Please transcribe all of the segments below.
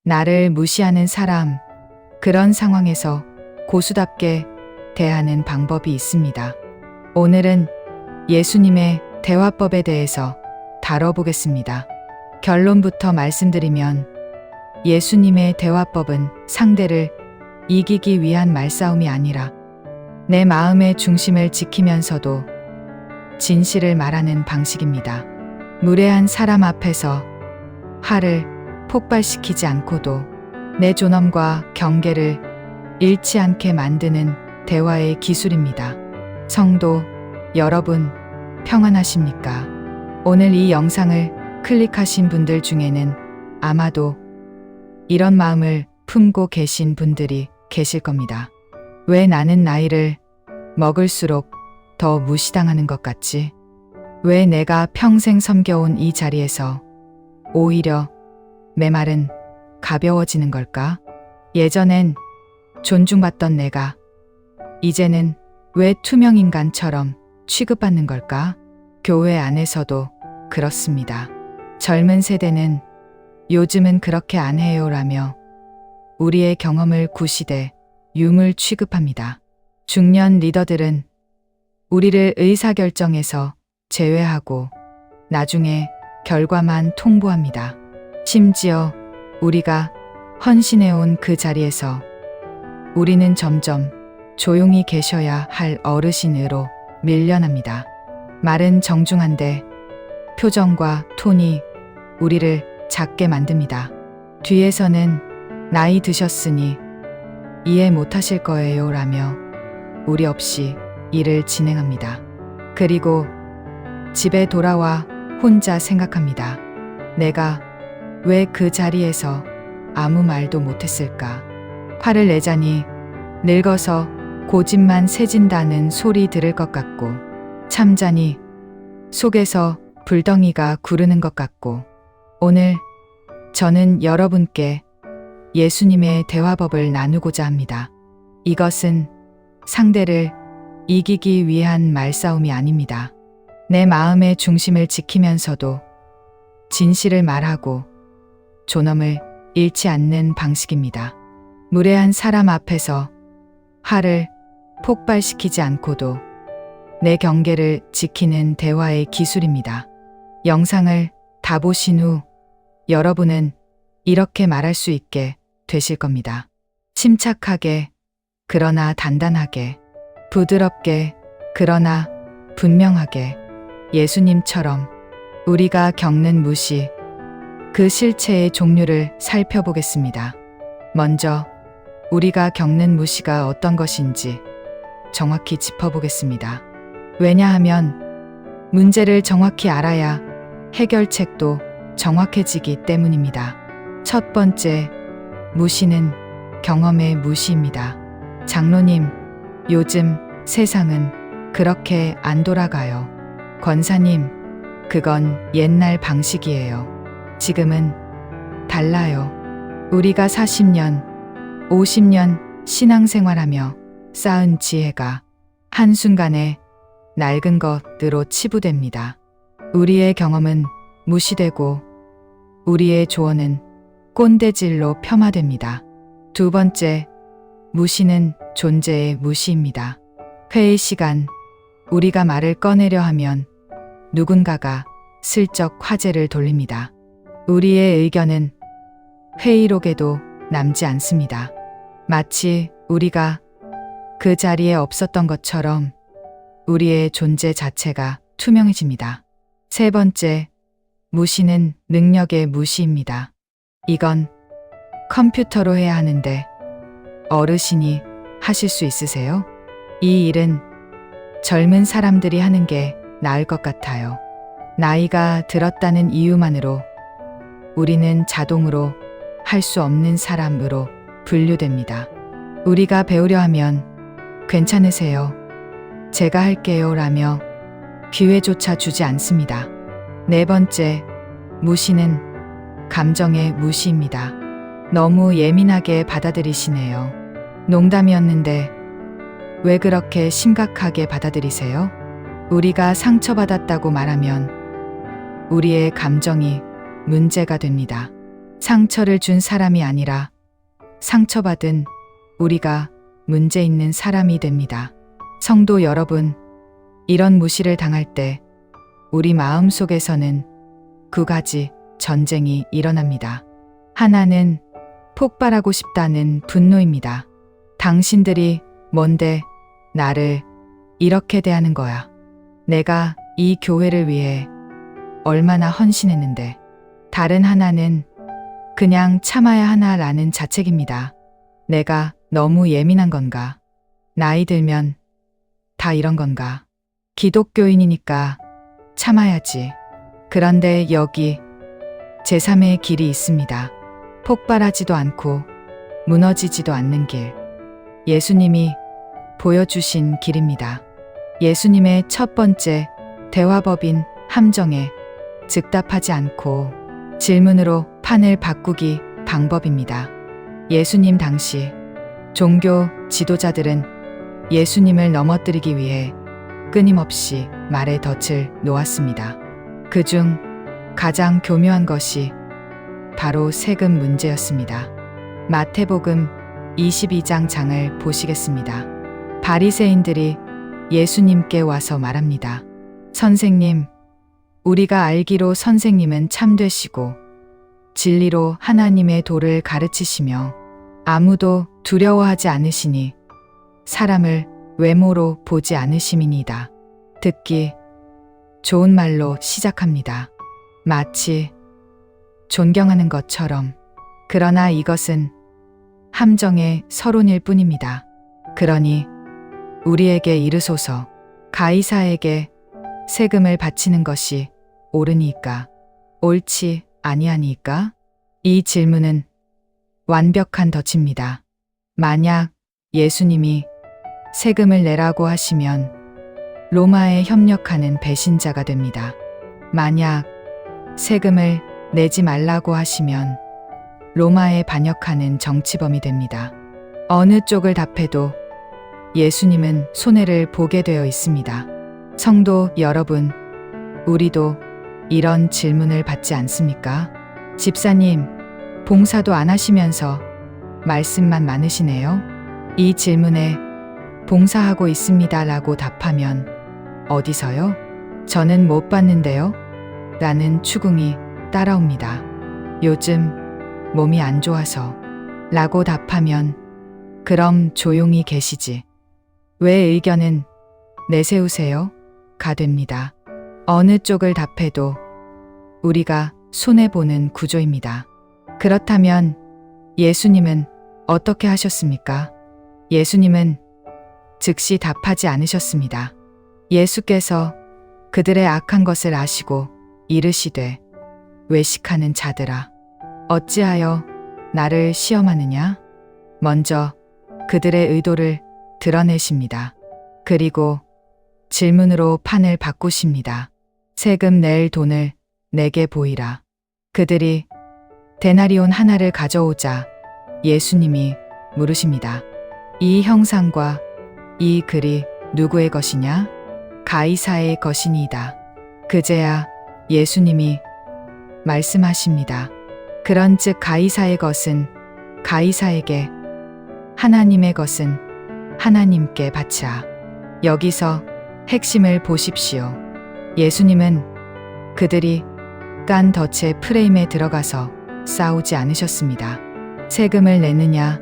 나를 무시하는 사람, 그런 상황에서 고수답게 대하는 방법이 있습니다. 오늘은 예수님의 대화법에 대해서 다뤄보겠습니다. 결론부터 말씀드리면 예수님의 대화법은 상대를 이기기 위한 말싸움이 아니라 내 마음의 중심을 지키면서도 진실을 말하는 방식입니다. 무례한 사람 앞에서 화를 폭발시키지 않고도 내 존엄과 경계를 잃지 않게 만드는 대화의 기술입니다. 성도 여러분, 평안하십니까? 오늘 이 영상을 클릭하신 분들 중에는 아마도 이런 마음을 품고 계신 분들이 계실 겁니다. 왜 나는 나이를 먹을수록 더 무시당하는 것 같지? 왜 내가 평생 섬겨온 이 자리에서 오히려 내 말은 가벼워지는 걸까? 예전엔 존중받던 내가 이제는 왜 투명인간처럼 취급받는 걸까? 교회 안에서도 그렇습니다. 젊은 세대는 요즘은 그렇게 안 해요라며 우리의 경험을 구시대 유물 취급합니다. 중년 리더들은 우리를 의사결정에서 제외하고 나중에 결과만 통보합니다. 심지어 우리가 헌신해온 그 자리에서 우리는 점점 조용히 계셔야 할 어르신으로 밀려납니다. 말은 정중한데 표정과 톤이 우리를 작게 만듭니다. 뒤에서는 나이 드셨으니 이해 못하실 거예요 라며 우리 없이 일을 진행합니다. 그리고 집에 돌아와 혼자 생각합니다. 내가 왜 그 자리에서 아무 말도 못했을까? 화를 내자니 늙어서 고집만 세진다는 소리 들을 것 같고 참자니 속에서 불덩이가 구르는 것 같고 오늘 저는 여러분께 예수님의 대화법을 나누고자 합니다. 이것은 상대를 이기기 위한 말싸움이 아닙니다. 내 마음의 중심을 지키면서도 진실을 말하고 존엄을 잃지 않는 방식입니다. 무례한 사람 앞에서 화를 폭발시키지 않고도 내 경계를 지키는 대화의 기술입니다. 영상을 다 보신 후 여러분은 이렇게 말할 수 있게 되실 겁니다. 침착하게, 그러나 단단하게, 부드럽게, 그러나 분명하게, 예수님처럼 우리가 겪는 무시, 그 실체의 종류를 살펴보겠습니다. 먼저 우리가 겪는 무시가 어떤 것인지 정확히 짚어보겠습니다. 왜냐하면 문제를 정확히 알아야 해결책도 정확해지기 때문입니다. 첫 번째, 무시는 경험의 무시입니다. 장로님, 요즘 세상은 그렇게 안 돌아가요. 권사님, 그건 옛날 방식이에요. 지금은 달라요. 우리가 40년, 50년 신앙생활하며 쌓은 지혜가 한순간에 낡은 것으로 치부됩니다. 우리의 경험은 무시되고 우리의 조언은 꼰대질로 폄하됩니다. 두 번째, 무시는 존재의 무시입니다. 회의 시간, 우리가 말을 꺼내려 하면 누군가가 슬쩍 화제를 돌립니다. 우리의 의견은 회의록에도 남지 않습니다. 마치 우리가 그 자리에 없었던 것처럼 우리의 존재 자체가 투명해집니다. 세 번째, 무시는 능력의 무시입니다. 이건 컴퓨터로 해야 하는데 어르신이 하실 수 있으세요? 이 일은 젊은 사람들이 하는 게 나을 것 같아요. 나이가 들었다는 이유만으로 우리는 자동으로 할 수 없는 사람으로 분류됩니다. 우리가 배우려 하면 괜찮으세요? 제가 할게요 라며 기회조차 주지 않습니다. 네 번째, 무시는 감정의 무시입니다. 너무 예민하게 받아들이시네요. 농담이었는데 왜 그렇게 심각하게 받아들이세요? 우리가 상처받았다고 말하면 우리의 감정이 문제가 됩니다. 상처를 준 사람이 아니라 상처받은 우리가 문제 있는 사람이 됩니다. 성도 여러분, 이런 무시를 당할 때 우리 마음 속에서는 두 가지 전쟁이 일어납니다. 하나는 폭발하고 싶다는 분노입니다. 당신들이 뭔데 나를 이렇게 대하는 거야. 내가 이 교회를 위해 얼마나 헌신했는데. 다른 하나는 그냥 참아야 하나라는 자책입니다. 내가 너무 예민한 건가? 나이 들면 다 이런 건가? 기독교인이니까 참아야지. 그런데 여기 제3의 길이 있습니다. 폭발하지도 않고 무너지지도 않는 길. 예수님이 보여주신 길입니다. 예수님의 첫 번째 대화법인 함정에 즉답하지 않고 질문으로 판을 바꾸기 방법입니다. 예수님 당시 종교 지도자들은 예수님을 넘어뜨리기 위해 끊임없이 말의 덫을 놓았습니다. 그중 가장 교묘한 것이 바로 세금 문제였습니다. 마태복음 22장 장을 보시겠습니다. 바리새인들이 예수님께 와서 말합니다. 선생님, 우리가 알기로 선생님은 참되시고 진리로 하나님의 도를 가르치시며 아무도 두려워하지 않으시니 사람을 외모로 보지 않으심이니이다. 듣기 좋은 말로 시작합니다. 마치 존경하는 것처럼. 그러나 이것은 함정의 서론일 뿐입니다. 그러니 우리에게 이르소서. 가이사에게 세금을 바치는 것이 옳으니까? 옳지 아니하니까? 이 질문은 완벽한 덫입니다. 만약 예수님이 세금을 내라고 하시면 로마에 협력하는 배신자가 됩니다. 만약 세금을 내지 말라고 하시면 로마에 반역하는 정치범이 됩니다. 어느 쪽을 답해도 예수님은 손해를 보게 되어 있습니다. 성도 여러분, 우리도 이런 질문을 받지 않습니까? 집사님, 봉사도 안 하시면서 말씀만 많으시네요. 이 질문에 봉사하고 있습니다라고 답하면 어디서요? 저는 못 봤는데요? 라는 추궁이 따라옵니다. 요즘 몸이 안 좋아서 라고 답하면 그럼 조용히 계시지. 왜 의견은 내세우세요? 가 됩니다. 어느 쪽을 답해도 우리가 손해보는 구조입니다. 그렇다면 예수님은 어떻게 하셨습니까? 예수님은 즉시 답하지 않으셨습니다. 예수께서 그들의 악한 것을 아시고 이르시되 외식하는 자들아, 어찌하여 나를 시험하느냐? 먼저 그들의 의도를 드러내십니다. 그리고 질문으로 판을 바꾸십니다. 세금 낼 돈을 내게 보이라. 그들이 데나리온 하나를 가져오자 예수님이 물으십니다. 이 형상과 이 글이 누구의 것이냐? 가이사의 것이니이다. 그제야 예수님이 말씀하십니다. 그런즉 가이사의 것은 가이사에게, 하나님의 것은 하나님께 바치라. 여기서 핵심을 보십시오. 예수님은 그들이 깐 덫의 프레임에 들어가서 싸우지 않으셨습니다. 세금을 내느냐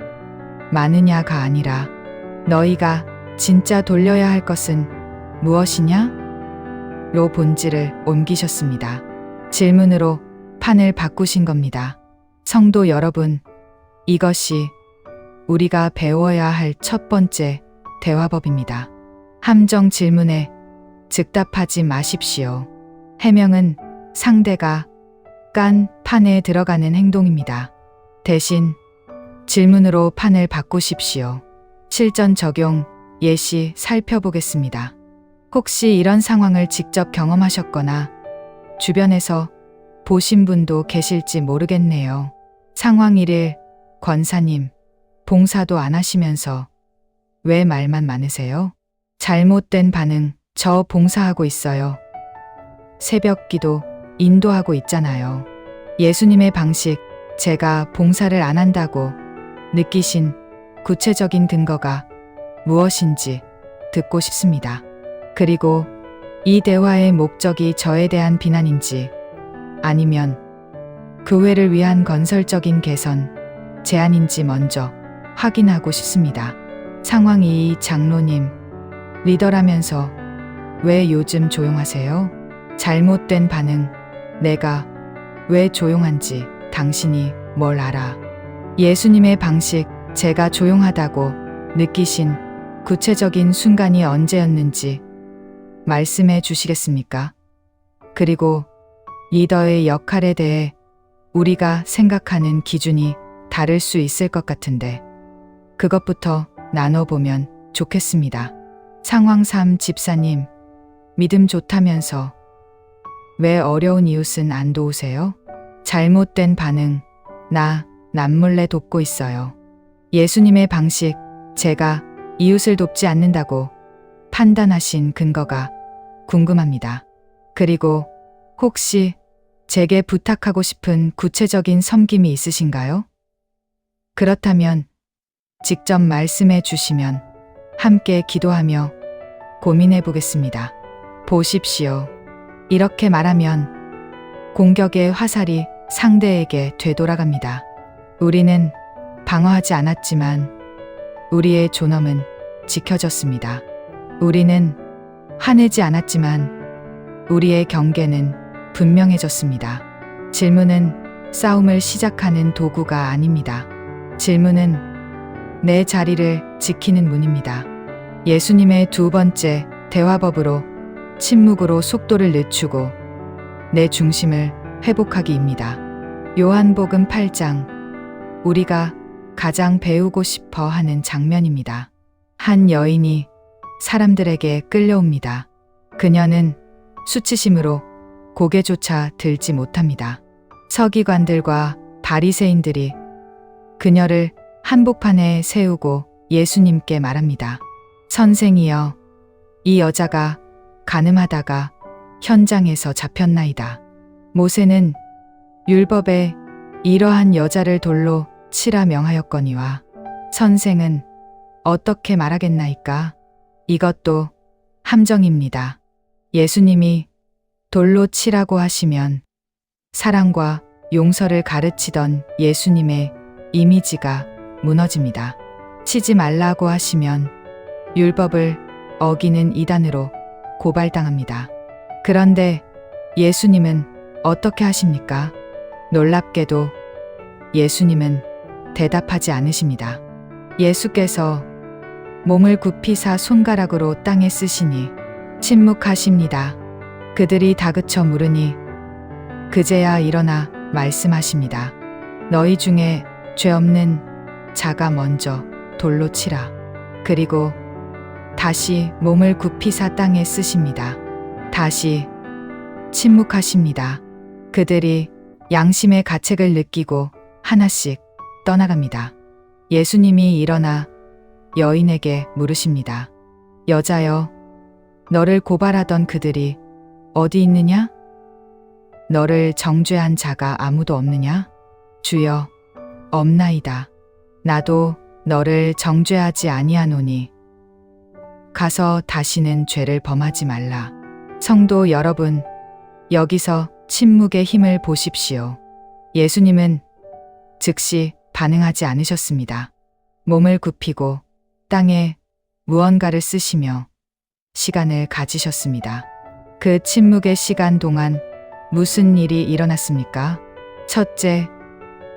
마느냐가 아니라 너희가 진짜 돌려야 할 것은 무엇이냐? 로 본질을 옮기셨습니다. 질문으로 판을 바꾸신 겁니다. 성도 여러분, 이것이 우리가 배워야 할 첫 번째 대화법입니다. 함정 질문에 즉답하지 마십시오. 해명은 상대가 깐 판에 들어가는 행동입니다. 대신 질문으로 판을 바꾸십시오. 실전 적용 예시 살펴보겠습니다. 혹시 이런 상황을 직접 경험하셨거나 주변에서 보신 분도 계실지 모르겠네요. 상황 1일, 권사님, 봉사도 안 하시면서 왜 말만 많으세요? 잘못된 반응, 저 봉사하고 있어요. 새벽 기도 인도하고 있잖아요. 예수님의 방식, 제가 봉사를 안 한다고 느끼신 구체적인 근거가 무엇인지 듣고 싶습니다. 그리고 이 대화의 목적이 저에 대한 비난인지 아니면 교회를 위한 건설적인 개선, 제안인지 먼저 확인하고 싶습니다. 상황 2 장로님, 리더라면서 왜 요즘 조용하세요? 잘못된 반응, 내가 왜 조용한지 당신이 뭘 알아? 예수님의 방식, 제가 조용하다고 느끼신 구체적인 순간이 언제였는지 말씀해 주시겠습니까? 그리고 리더의 역할에 대해 우리가 생각하는 기준이 다를 수 있을 것 같은데 그것부터 나눠보면 좋겠습니다. 상황 3 집사님, 믿음 좋다면서 왜 어려운 이웃은 안 도우세요? 잘못된 반응, 나 남몰래 돕고 있어요. 예수님의 방식, 제가 이웃을 돕지 않는다고 판단하신 근거가 궁금합니다. 그리고 혹시 제게 부탁하고 싶은 구체적인 섬김이 있으신가요? 그렇다면 직접 말씀해 주시면 함께 기도하며 고민해 보겠습니다. 보십시오. 이렇게 말하면 공격의 화살이 상대에게 되돌아갑니다. 우리는 방어하지 않았지만 우리의 존엄은 지켜졌습니다. 우리는 화내지 않았지만 우리의 경계는 분명해졌습니다. 질문은 싸움을 시작하는 도구가 아닙니다. 질문은 내 자리를 지키는 문입니다. 예수님의 두 번째 대화법으로 침묵으로 속도를 늦추고 내 중심을 회복하기입니다. 요한복음 8장, 우리가 가장 배우고 싶어 하는 장면입니다. 한 여인이 사람들에게 끌려옵니다. 그녀는 수치심으로 고개조차 들지 못합니다. 서기관들과 바리새인들이 그녀를 한복판에 세우고 예수님께 말합니다. 선생이여, 이 여자가 간음하다가 현장에서 잡혔나이다. 모세는 율법에 이러한 여자를 돌로 치라 명하였거니와 선생은 어떻게 말하겠나이까? 이것도 함정입니다. 예수님이 돌로 치라고 하시면 사랑과 용서를 가르치던 예수님의 이미지가 무너집니다. 치지 말라고 하시면 율법을 어기는 이단으로 고발당합니다. 그런데 예수님은 어떻게 하십니까? 놀랍게도 예수님은 대답하지 않으십니다. 예수께서 몸을 굽히사 손가락으로 땅에 쓰시니 침묵하십니다. 그들이 다그쳐 물으니 그제야 일어나 말씀하십니다. 너희 중에 죄 없는 자가 먼저 돌로 치라. 그리고 다시 몸을 굽히사 땅에 쓰십니다. 다시 침묵하십니다. 그들이 양심의 가책을 느끼고 하나씩 떠나갑니다. 예수님이 일어나 여인에게 물으십니다. 여자여, 너를 고발하던 그들이 어디 있느냐? 너를 정죄한 자가 아무도 없느냐? 주여, 없나이다. 나도 너를 정죄하지 아니하노니 가서 다시는 죄를 범하지 말라. 성도 여러분, 여기서 침묵의 힘을 보십시오. 예수님은 즉시 반응하지 않으셨습니다. 몸을 굽히고 땅에 무언가를 쓰시며 시간을 가지셨습니다. 그 침묵의 시간 동안 무슨 일이 일어났습니까? 첫째,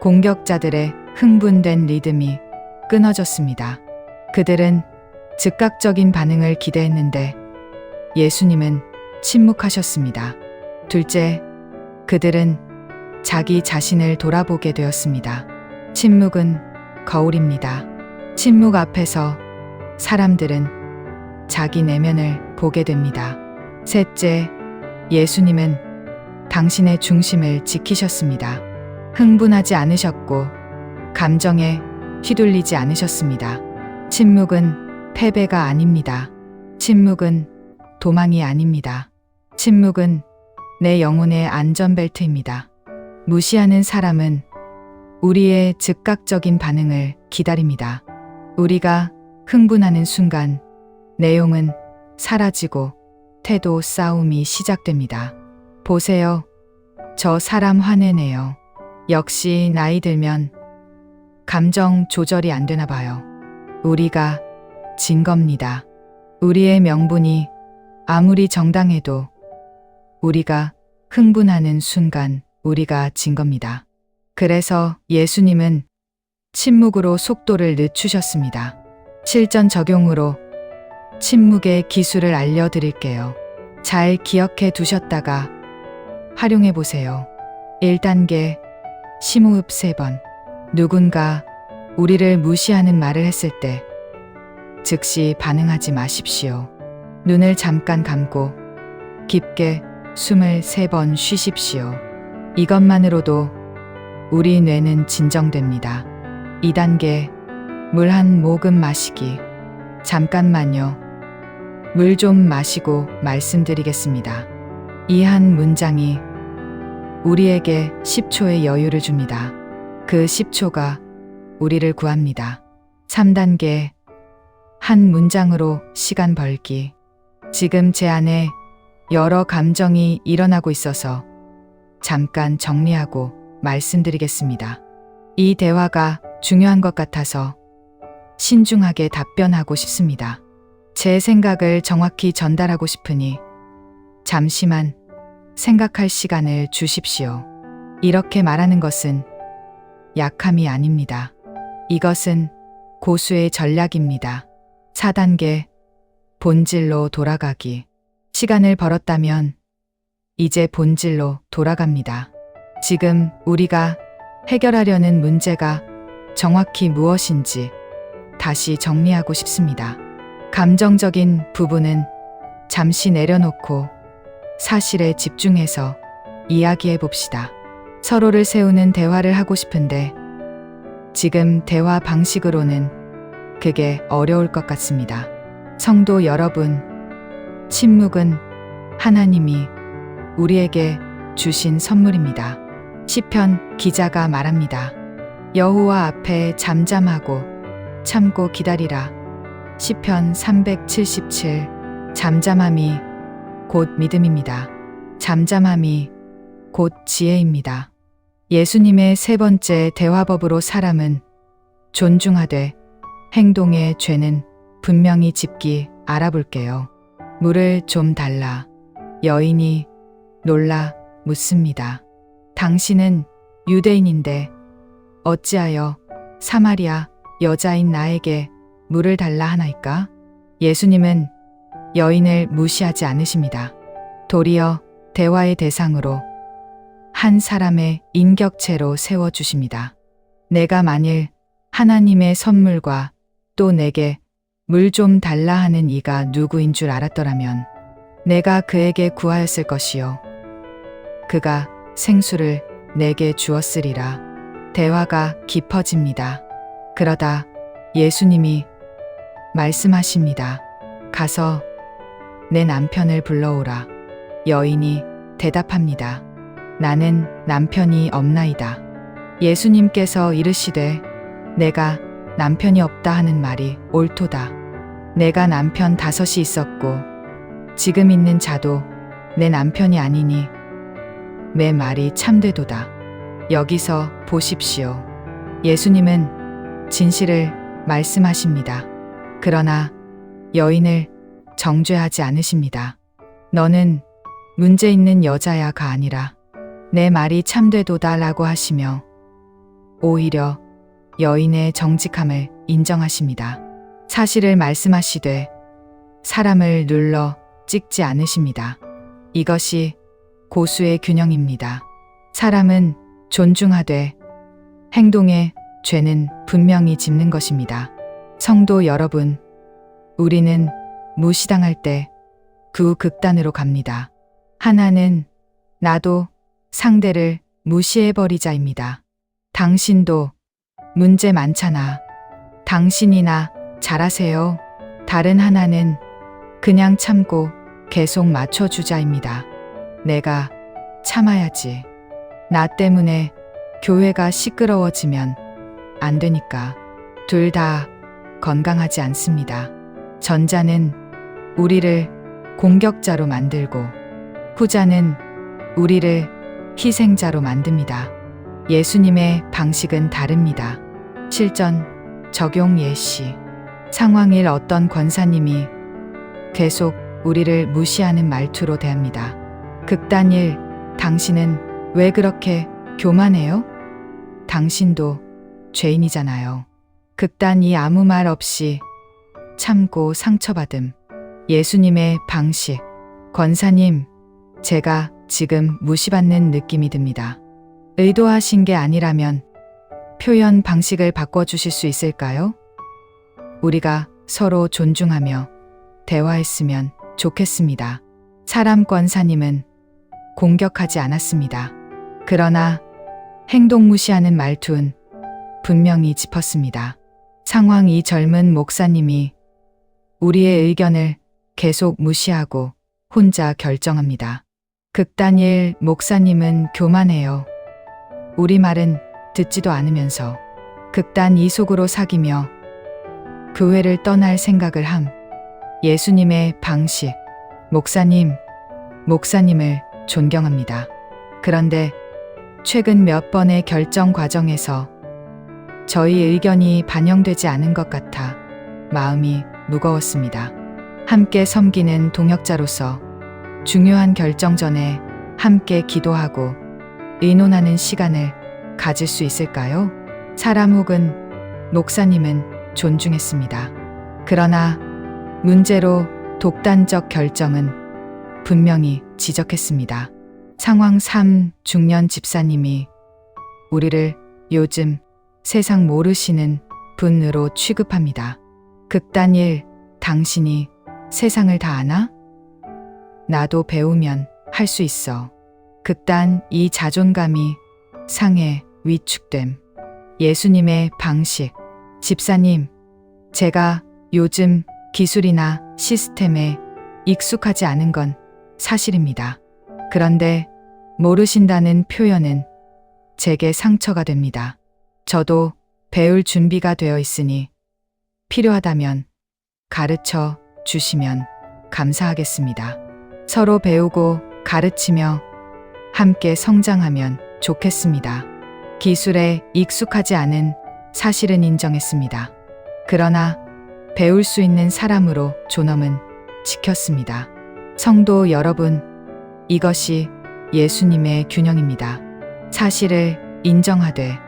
공격자들의 흥분된 리듬이 끊어졌습니다. 그들은 즉각적인 반응을 기대했는데 예수님은 침묵하셨습니다. 둘째, 그들은 자기 자신을 돌아보게 되었습니다. 침묵은 거울입니다. 침묵 앞에서 사람들은 자기 내면을 보게 됩니다. 셋째, 예수님은 당신의 중심을 지키셨습니다. 흥분하지 않으셨고 감정에 휘둘리지 않으셨습니다. 침묵은 패배가 아닙니다. 침묵은 도망이 아닙니다. 침묵은 내 영혼의 안전벨트입니다. 무시하는 사람은 우리의 즉각적인 반응을 기다립니다. 우리가 흥분하는 순간 내용은 사라지고 태도 싸움이 시작됩니다. 보세요. 저 사람 화내네요. 역시 나이 들면 감정 조절이 안 되나 봐요. 우리가 진 겁니다. 우리의 명분이 아무리 정당해도 우리가 흥분하는 순간 우리가 진 겁니다. 그래서 예수님은 침묵으로 속도를 늦추셨습니다. 실전 적용으로 침묵의 기술을 알려드릴게요. 잘 기억해 두셨다가 활용해 보세요. 1단계 심호흡 3번. 누군가 우리를 무시하는 말을 했을 때 즉시 반응하지 마십시오. 눈을 잠깐 감고 깊게 숨을 3번 쉬십시오. 이것만으로도 우리 뇌는 진정됩니다. 2단계 물 한 모금 마시기. 잠깐만요. 물 좀 마시고 말씀드리겠습니다. 이 한 문장이 우리에게 10초의 여유를 줍니다. 그 10초가 우리를 구합니다. 3단계 한 문장으로 시간 벌기. 지금 제 안에 여러 감정이 일어나고 있어서 잠깐 정리하고 말씀드리겠습니다. 이 대화가 중요한 것 같아서 신중하게 답변하고 싶습니다. 제 생각을 정확히 전달하고 싶으니 잠시만 생각할 시간을 주십시오. 이렇게 말하는 것은 약함이 아닙니다. 이것은 고수의 전략입니다. 4단계 본질로 돌아가기. 시간을 벌었다면 이제 본질로 돌아갑니다. 지금 우리가 해결하려는 문제가 정확히 무엇인지 다시 정리하고 싶습니다. 감정적인 부분은 잠시 내려놓고 사실에 집중해서 이야기해 봅시다. 서로를 세우는 대화를 하고 싶은데 지금 대화 방식으로는 그게 어려울 것 같습니다. 성도 여러분, 침묵은 하나님이 우리에게 주신 선물입니다. 시편 기자가 말합니다. 여호와 앞에 잠잠하고 참고 기다리라. 시편 377. 잠잠함이 곧 믿음입니다. 잠잠함이 곧 지혜입니다. 예수님의 3번째 대화법으로 사람은 존중하되 행동의 죄는 분명히 짚기. 알아볼게요. 물을 좀 달라. 여인이 놀라 묻습니다. 당신은 유대인인데 어찌하여 사마리아 여자인 나에게 물을 달라 하나이까? 예수님은 여인을 무시하지 않으십니다. 도리어 대화의 대상으로 한 사람의 인격체로 세워주십니다. 내가 만일 하나님의 선물과 또 내게 물 좀 달라 하는 이가 누구인 줄 알았더라면 내가 그에게 구하였을 것이요. 그가 생수를 내게 주었으리라. 대화가 깊어집니다. 그러다 예수님이 말씀하십니다. 가서 내 남편을 불러오라. 여인이 대답합니다. 나는 남편이 없나이다. 예수님께서 이르시되 내가 남편이 없다 하는 말이 옳도다. 내가 남편 5이 있었고 지금 있는 자도 내 남편이 아니니 내 말이 참되도다. 여기서 보십시오. 예수님은 진실을 말씀하십니다. 그러나 여인을 정죄하지 않으십니다. 너는 문제 있는 여자야가 아니라 내 말이 참되도다 라고 하시며 오히려 여인의 정직함을 인정하십니다. 사실을 말씀하시되 사람을 눌러 찍지 않으십니다. 이것이 고수의 균형입니다. 사람은 존중하되 행동의 죄는 분명히 짚는 것입니다. 성도 여러분, 우리는 무시당할 때 그 극단으로 갑니다. 하나는 나도 상대를 무시해버리자입니다. 당신도 문제 많잖아. 당신이나 잘하세요. 다른 하나는 그냥 참고 계속 맞춰주자입니다. 내가 참아야지. 나 때문에 교회가 시끄러워지면 안 되니까. 둘 다 건강하지 않습니다. 전자는 우리를 공격자로 만들고 후자는 우리를 희생자로 만듭니다. 예수님의 방식은 다릅니다. 실전, 적용 예시. 상황 1. 어떤 권사님이 계속 우리를 무시하는 말투로 대합니다. 극단 1. 당신은 왜 그렇게 교만해요? 당신도 죄인이잖아요. 극단 2. 아무 말 없이 참고 상처받음. 예수님의 방식. 권사님, 제가 지금 무시받는 느낌이 듭니다. 의도하신 게 아니라면 표현 방식을 바꿔주실 수 있을까요? 우리가 서로 존중하며 대화했으면 좋겠습니다. 사람 권사님은 공격하지 않았습니다. 그러나 행동 무시하는 말투는 분명히 짚었습니다. 상황 2. 젊은 목사님이 우리의 의견을 계속 무시하고 혼자 결정합니다. 극단 1. 목사님은 교만해요. 우리 말은 듣지도 않으면서. 극단 2. 속으로 사귀며 교회를 떠날 생각을 함. 예수님의 방식. 목사님을 존경합니다. 그런데 최근 몇 번의 결정 과정에서 저희 의견이 반영되지 않은 것 같아 마음이 무거웠습니다. 함께 섬기는 동역자로서 중요한 결정 전에 함께 기도하고 의논하는 시간을 가질 수 있을까요? 사람 혹은 목사님은 존중했습니다. 그러나 문제로 독단적 결정은 분명히 지적했습니다. 상황 3. 중년 집사님이 우리를 요즘 세상 모르시는 분으로 취급합니다. 극단 1. 당신이 세상을 다 아나? 나도 배우면 할 수 있어. 극단 2. 자존감이 상해 위축됨. 예수님의 방식. 집사님, 제가 요즘 기술이나 시스템에 익숙하지 않은 건 사실입니다. 그런데 모르신다는 표현은 제게 상처가 됩니다. 저도 배울 준비가 되어 있으니 필요하다면 가르쳐 주시면 감사하겠습니다. 서로 배우고 가르치며 함께 성장하면 좋겠습니다. 기술에 익숙하지 않은 사실은 인정했습니다. 그러나 배울 수 있는 사람으로 존엄은 지켰습니다. 성도 여러분, 이것이 예수님의 균형입니다. 사실을 인정하되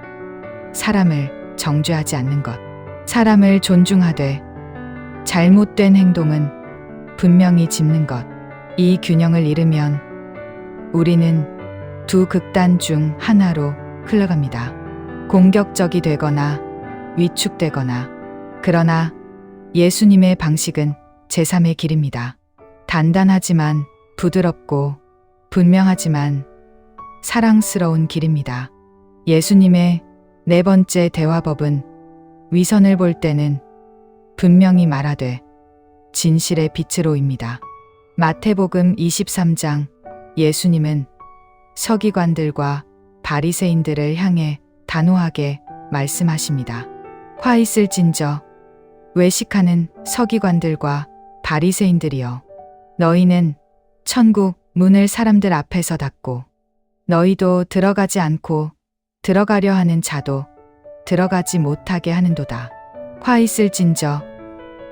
사람을 정죄하지 않는 것. 사람을 존중하되 잘못된 행동은 분명히 짚는 것. 이 균형을 잃으면 우리는 두 극단 중 하나로 흘러갑니다. 공격적이 되거나 위축되거나. 그러나 예수님의 방식은 제3의 길입니다. 단단하지만 부드럽고 분명하지만 사랑스러운 길입니다. 예수님의 네 번째 대화법은 위선을 볼 때는 분명히 말하되 진실의 빛으로입니다. 마태복음 23장. 예수님은 서기관들과 바리새인들을 향해 단호하게 말씀하십니다. 화 있을진저 외식하는 서기관들과 바리새인들이여, 너희는 천국 문을 사람들 앞에서 닫고 너희도 들어가지 않고 들어가려 하는 자도 들어가지 못하게 하는도다. 화 있을진저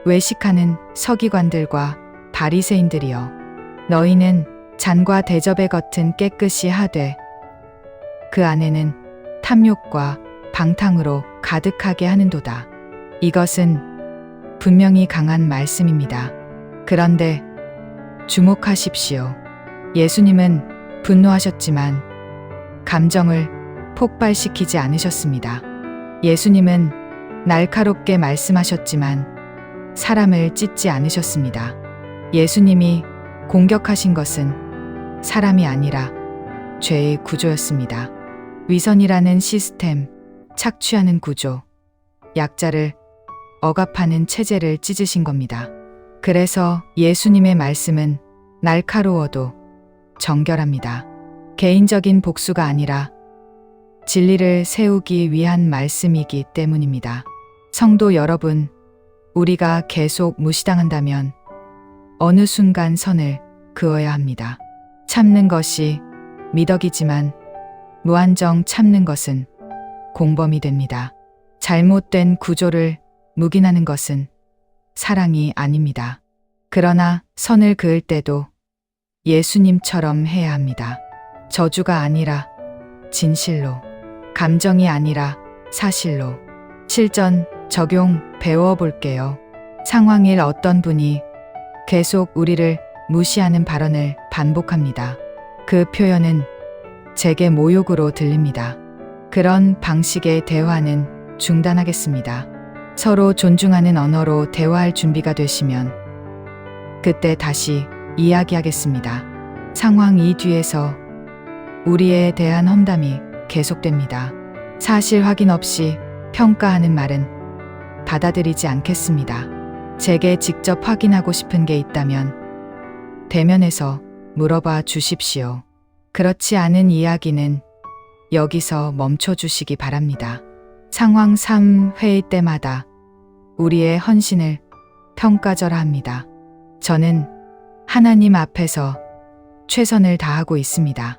외식하는 서기관들과 바리새인들이여, 너희는 잔과 대접의 겉은 깨끗이 하되 그 안에는 탐욕과 방탕으로 가득하게 하는도다. 이것은 분명히 강한 말씀입니다. 그런데 주목하십시오. 예수님은 분노하셨지만 감정을 폭발시키지 않으셨습니다. 예수님은 날카롭게 말씀하셨지만 사람을 찢지 않으셨습니다. 예수님이 공격하신 것은 사람이 아니라 죄의 구조였습니다. 위선이라는 시스템, 착취하는 구조, 약자를 억압하는 체제를 찢으신 겁니다. 그래서 예수님의 말씀은 날카로워도 정결합니다. 개인적인 복수가 아니라 진리를 세우기 위한 말씀이기 때문입니다. 성도 여러분, 우리가 계속 무시당한다면 어느 순간 선을 그어야 합니다. 참는 것이 미덕이지만 무한정 참는 것은 공범이 됩니다. 잘못된 구조를 묵인하는 것은 사랑이 아닙니다. 그러나 선을 그을 때도 예수님처럼 해야 합니다. 저주가 아니라 진실로, 감정이 아니라 사실로. 실전 적용 배워볼게요. 상황일 어떤 분이 계속 우리를 무시하는 발언을 반복합니다. 그 표현은 제게 모욕으로 들립니다. 그런 방식의 대화는 중단하겠습니다. 서로 존중하는 언어로 대화할 준비가 되시면 그때 다시 이야기하겠습니다. 상황 이 뒤에서 우리에 대한 험담이 계속됩니다. 사실 확인 없이 평가하는 말은 받아들이지 않겠습니다. 제게 직접 확인하고 싶은 게 있다면 대면해서 물어봐 주십시오. 그렇지 않은 이야기는 여기서 멈춰 주시기 바랍니다. 상황 3 회의 때마다 우리의 헌신을 평가절하 합니다. 저는 하나님 앞에서 최선을 다하고 있습니다.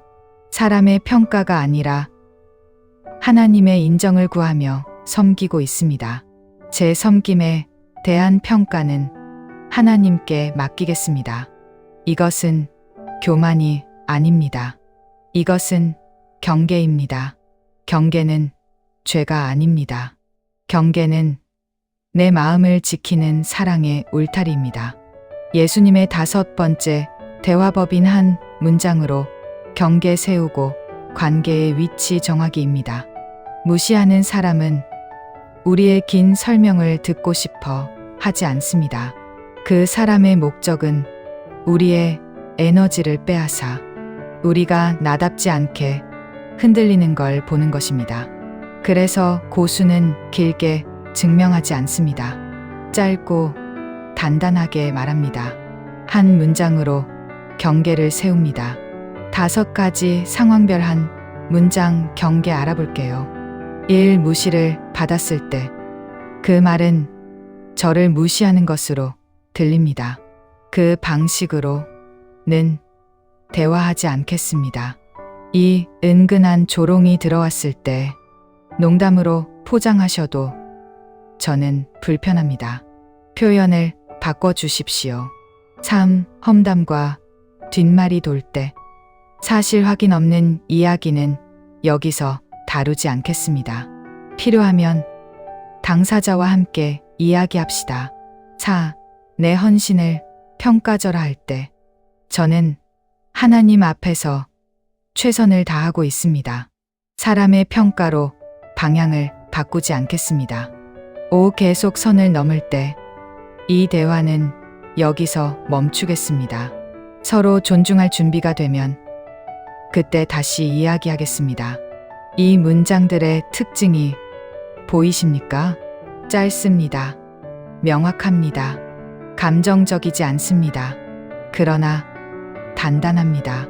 사람의 평가가 아니라 하나님의 인정을 구하며 섬기고 있습니다. 제 섬김에 대한 평가는 하나님께 맡기겠습니다. 이것은 교만이 아닙니다. 이것은 경계입니다. 경계는 죄가 아닙니다. 경계는 내 마음을 지키는 사랑의 울타리입니다. 예수님의 5번째 대화법인 한 문장으로 경계 세우고 관계의 위치 정하기입니다. 무시하는 사람은 우리의 긴 설명을 듣고 싶어 하지 않습니다. 그 사람의 목적은 우리의 에너지를 빼앗아 우리가 나답지 않게 흔들리는 걸 보는 것입니다. 그래서 고수는 길게 증명하지 않습니다. 짧고 단단하게 말합니다. 한 문장으로 경계를 세웁니다. 5가지 상황별 한 문장 경계 알아볼게요. 1. 무시를 받았을 때 그 말은 저를 무시하는 것으로 들립니다. 그 방식으로는 대화하지 않겠습니다. 2. 은근한 조롱이 들어왔을 때 농담으로 포장하셔도 저는 불편합니다. 표현을 바꿔주십시오. 3. 험담과 뒷말이 돌 때 사실 확인 없는 이야기는 여기서 다루지 않겠습니다. 필요하면 당사자와 함께 이야기합시다. 4. 내 헌신을 평가절하할 때 저는 하나님 앞에서 최선을 다하고 있습니다. 사람의 평가로 방향을 바꾸지 않겠습니다. 5. 계속 선을 넘을 때 이 대화는 여기서 멈추겠습니다. 서로 존중할 준비가 되면 그때 다시 이야기하겠습니다. 이 문장들의 특징이 보이십니까? 짧습니다. 명확합니다. 감정적이지 않습니다. 그러나 단단합니다.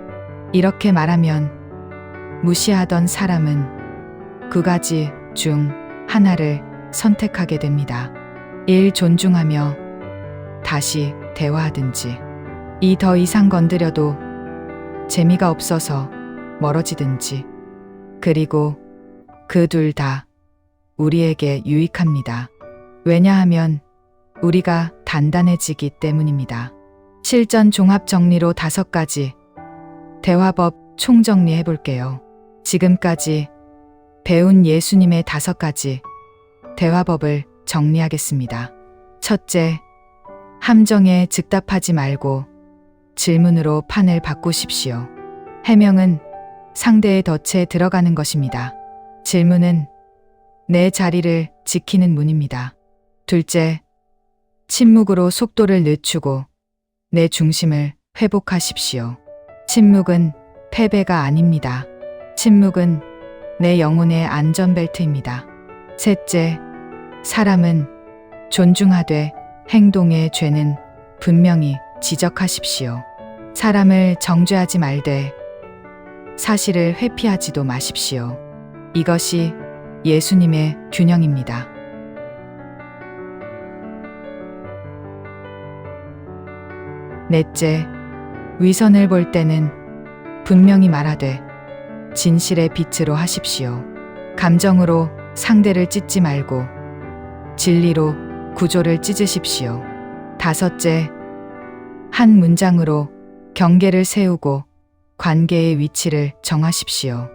이렇게 말하면 무시하던 사람은 2가지 중 하나를 선택하게 됩니다. 1. 존중하며 다시 대화하든지 2. 더 이상 건드려도 재미가 없어서 멀어지든지. 그리고 그 둘 다 우리에게 유익합니다. 왜냐하면 우리가 단단해지기 때문입니다. 실전 종합 정리로 5가지 대화법 총정리해 볼게요. 지금까지 배운 예수님의 5가지 대화법을 정리하겠습니다. 첫째, 함정에 즉답하지 말고 질문으로 판을 바꾸십시오. 해명은 상대의 덫에 들어가는 것입니다. 질문은 내 자리를 지키는 문입니다. 둘째, 침묵으로 속도를 늦추고 내 중심을 회복하십시오. 침묵은 패배가 아닙니다. 침묵은 내 영혼의 안전벨트입니다. 셋째, 사람은 존중하되 행동의 죄는 분명히 지적하십시오. 사람을 정죄하지 말되 사실을 회피하지도 마십시오. 이것이 예수님의 균형입니다. 넷째, 위선을 볼 때는 분명히 말하되 진실의 빛으로 하십시오. 감정으로 상대를 찢지 말고 진리로 구조를 찢으십시오. 다섯째, 한 문장으로 경계를 세우고 관계의 위치를 정하십시오.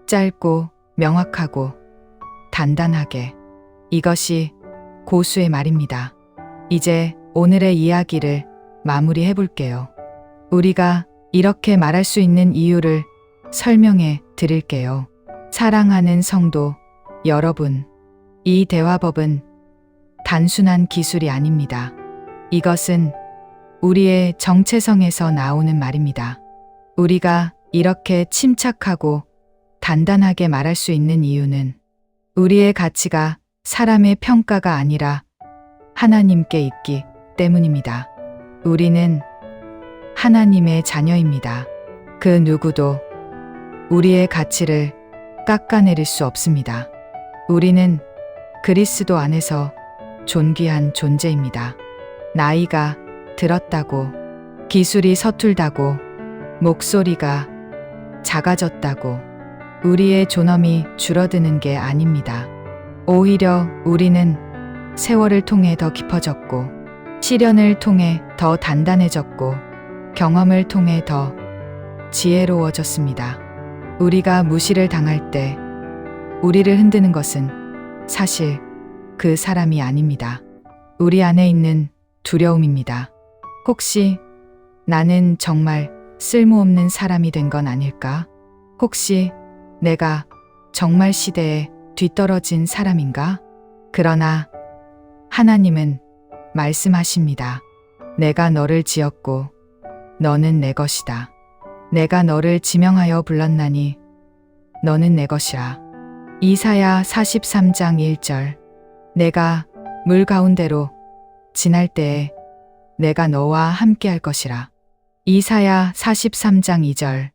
짧고 명확하고 단단하게. 이것이 고수의 말입니다. 이제 오늘의 이야기를 마무리해 볼게요. 우리가 이렇게 말할 수 있는 이유를 설명해 드릴게요. 사랑하는 성도 여러분, 이 대화법은 단순한 기술이 아닙니다. 이것은 우리의 정체성에서 나오는 말입니다. 우리가 이렇게 침착하고 단단하게 말할 수 있는 이유는 우리의 가치가 사람의 평가가 아니라 하나님께 있기 때문입니다. 우리는 하나님의 자녀입니다. 그 누구도 우리의 가치를 깎아내릴 수 없습니다. 우리는 그리스도 안에서 존귀한 존재입니다. 나이가 들었다고, 기술이 서툴다고, 목소리가 작아졌다고 우리의 존엄이 줄어드는 게 아닙니다. 오히려 우리는 세월을 통해 더 깊어졌고, 시련을 통해 더 단단해졌고, 경험을 통해 더 지혜로워졌습니다. 우리가 무시를 당할 때 우리를 흔드는 것은 사실 그 사람이 아닙니다. 우리 안에 있는 두려움입니다. 혹시 나는 정말 쓸모없는 사람이 된 건 아닐까? 혹시 내가 정말 시대에 뒤떨어진 사람인가? 그러나 하나님은 말씀하십니다. 내가 너를 지었고 너는 내 것이다. 내가 너를 지명하여 불렀나니 너는 내 것이라. 이사야 43장 1절. 내가 물 가운데로 지날 때에 내가 너와 함께 할 것이라. 이사야 43장 2절.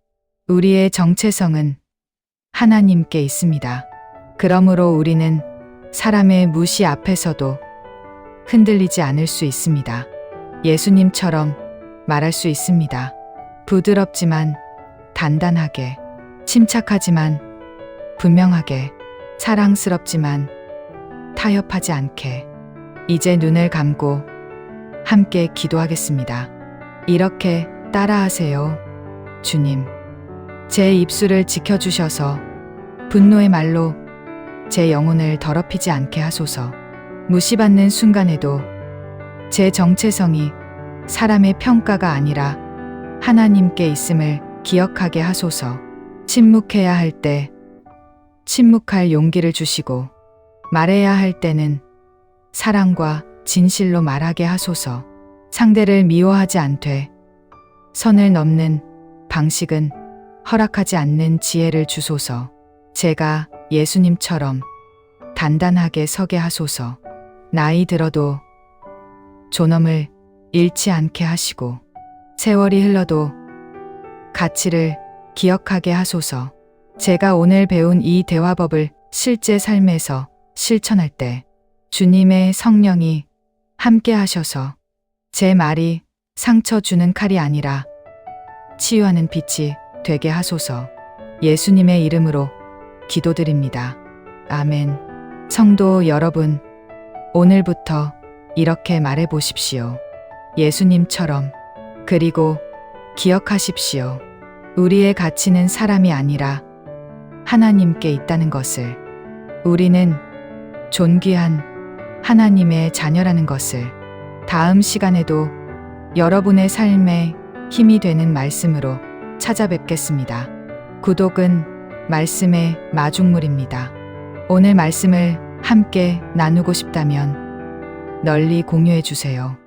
우리의 정체성은 하나님께 있습니다. 그러므로 우리는 사람의 무시 앞에서도 흔들리지 않을 수 있습니다. 예수님처럼 말할 수 있습니다. 부드럽지만 단단하게, 침착하지만 분명하게, 사랑스럽지만 타협하지 않게. 이제 눈을 감고 함께 기도하겠습니다. 이렇게 따라하세요. 주님, 제 입술을 지켜주셔서 분노의 말로 제 영혼을 더럽히지 않게 하소서. 무시받는 순간에도 제 정체성이 사람의 평가가 아니라 하나님께 있음을 기억하게 하소서. 침묵해야 할 때 침묵할 용기를 주시고, 말해야 할 때는 사랑과 진실로 말하게 하소서. 상대를 미워하지 않되 선을 넘는 방식은 허락하지 않는 지혜를 주소서. 제가 예수님처럼 단단하게 서게 하소서. 나이 들어도 존엄을 잃지 않게 하시고, 세월이 흘러도 가치를 기억하게 하소서. 제가 오늘 배운 이 대화법을 실제 삶에서 실천할 때 주님의 성령이 함께 하셔서 제 말이 상처 주는 칼이 아니라 치유하는 빛이 되게 하소서. 예수님의 이름으로 기도드립니다. 아멘. 성도 여러분, 오늘부터 이렇게 말해 보십시오. 예수님처럼. 그리고 기억하십시오. 우리의 가치는 사람이 아니라 하나님께 있다는 것을. 우리는 존귀한 하나님의 자녀라는 것을. 다음 시간에도 여러분의 삶에 힘이 되는 말씀으로 찾아뵙겠습니다. 구독은 말씀의 마중물입니다. 오늘 말씀을 함께 나누고 싶다면 널리 공유해 주세요.